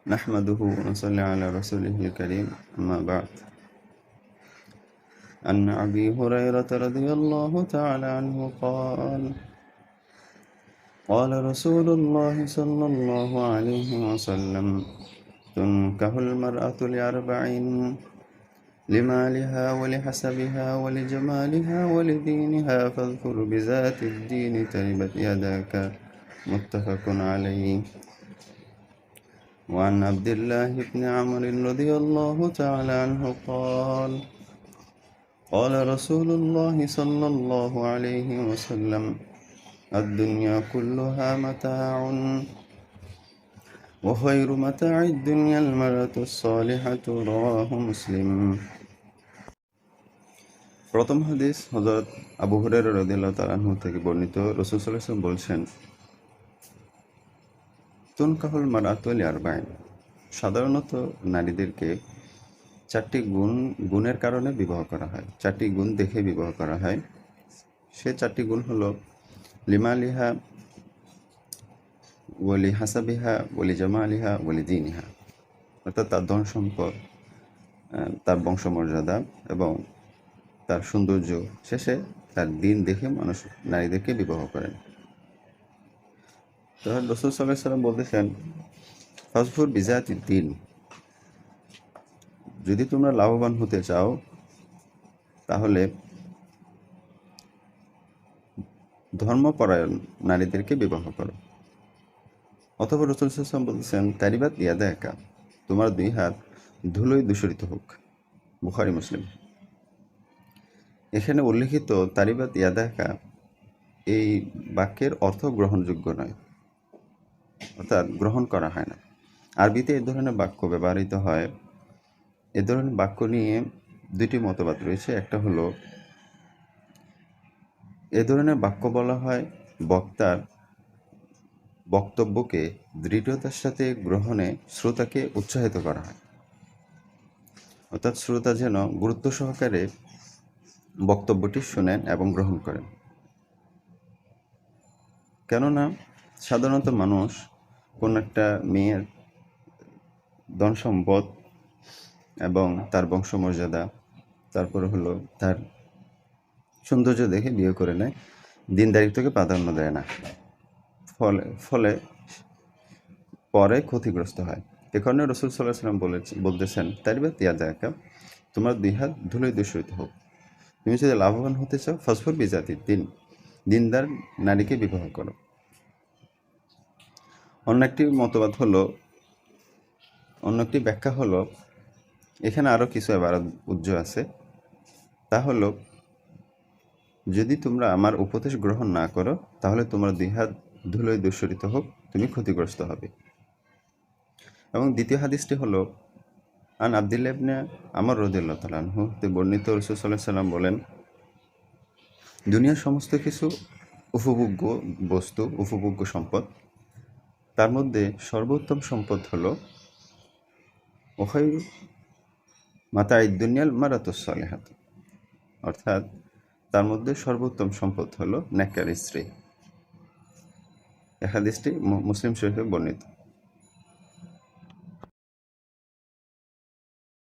نحمده ونصلي على رسوله الكريم أما بعد. عن أبي هريرة رضي الله تعالى عنه قال قال رسول الله صلى الله عليه وسلم تنكح المرأة لأربعين: لمالها ولحسبها ولجمالها ولدينها فاظفر بذات الدين تربت يداك. متفق عليه. وعن عبد الله بن عمرو رضي الله تعالى عنه قال قال رسول الله صلى الله عليه وسلم الدنيا كلها متاع وخير متاع الدنيا المرأة الصالحة. رواه مسلم. প্রথম হাদিস হযরত আবু হুরায়রা রাদিয়াল্লাহু তাআলা আনহু থেকে বর্ণিত। রাসূল সাল্লাল্লাহু আলাইহি ওয়াসাল্লাম বলছেন, তুনকাহুল মারআতু লিআরবাইন, সাধারণত নারীদেরকে চারটি গুণের কারণে বিবাহ করা হয়, চারটি গুণ দেখে বিবাহ করা হয়। সে চারটি গুণ হলো লিমালিহা ওয়ালি হাসাবিহা ওয়ালি জামালিহা ওয়ালি দীনিহা, অর্থাৎ তার ধন সম্পদ, তার বংশমর্যাদা এবং তার সৌন্দর্য, শেষে তার দিন দেখে মানুষ নারীদেরকে বিবাহ করেন। তখন রাসূল সাল্লাল্লাহু আলাইহি ওয়াসাল্লাম বলতেছেন, ফাজফুর বিজাতি দিন, যদি তোমরা লাভবান হতে চাও তাহলে ধর্মপরায়ণ নারীদেরকে বিবাহ করো। অথবা রাসূল সাল্লাল্লাহু আলাইহি ওয়াসাল্লাম বলতেছেন, তারিবাত ইয়াদাকা, তোমার দুই হাত ধুলোয় দূষিত হোক। বুখারী মুসলিম। এখানে উল্লেখিত তারিবাত ইয়াদাকা এই বাক্যের অর্থ গ্রহণযোগ্য নয়, অর্থাৎ গ্রহণ করা হয় না। আরবিতে এ ধরনের বাক্য ব্যবহৃত হয়। এ ধরনের বাক্য নিয়ে দুটি মতবাদ রয়েছে। একটা হলো, এ ধরনের বাক্য বলা হয় বক্তার বক্তব্যকে দৃঢ়তার সাথে গ্রহণে শ্রোতাকে উৎসাহিত করা হয়, অর্থাৎ শ্রোতা যেন গুরুত্ব সহকারে বক্তব্যটি শোনেন এবং গ্রহণ করেন। কেননা সাধারণত মানুষ কোন একটা মেয়ের ধন সম্পদ এবং তার বংশমর্যাদা, তারপরে হলো তার সৌন্দর্য দেখে বিয়ে করে নেয়, দিনদারিত্বকে প্রাধান্য দেয় না, ফলে পরে ক্ষতিগ্রস্ত হয়। এ কারণে রাসূল সাল্লাল্লাহু আলাইহি ওয়াসাল্লাম বলতেছেন, তারিবাত ইয়াদাকা, তোমার দুই হাত ধুলোয় দূষিত হোক। তুমি যদি লাভবান হতে চাও, ফাজফুর বিজাতি দিন, দিনদার নারীকে বিবাহ করো। অন্য একটি ব্যাখ্যা হলো, এখানে আরও কিছু ইবারত উজ্জ আছে। তা হলো, যদি তোমরা আমার উপদেশ গ্রহণ না করো তাহলে তোমার দুই হাত ধুলোয় দূষিত হোক, তুমি ক্ষতিগ্রস্ত হবে। এবং দ্বিতীয় হাদিসটি হলো, আন আব্দুল্লাহ ইবনে আমর রাদিয়াল্লাহু তাআলা আনহু তে বর্ণিত। রাসূল সাল্লাল্লাহু আলাইহি ওয়াসাল্লাম বলেন, দুনিয়ার সমস্ত কিছু উপভোগ্য সম্পদ, তার মধ্যে সর্বোত্তম সম্পদ হলো ওখাইরু মাতাঈদ দুনিয়াল মারাতুস সালিহাত, অর্থাৎ তার মধ্যে সর্বোত্তম সম্পদ হলো নেককার স্ত্রী। এই হাদিসটি মুসলিম শরীফে বর্ণিত।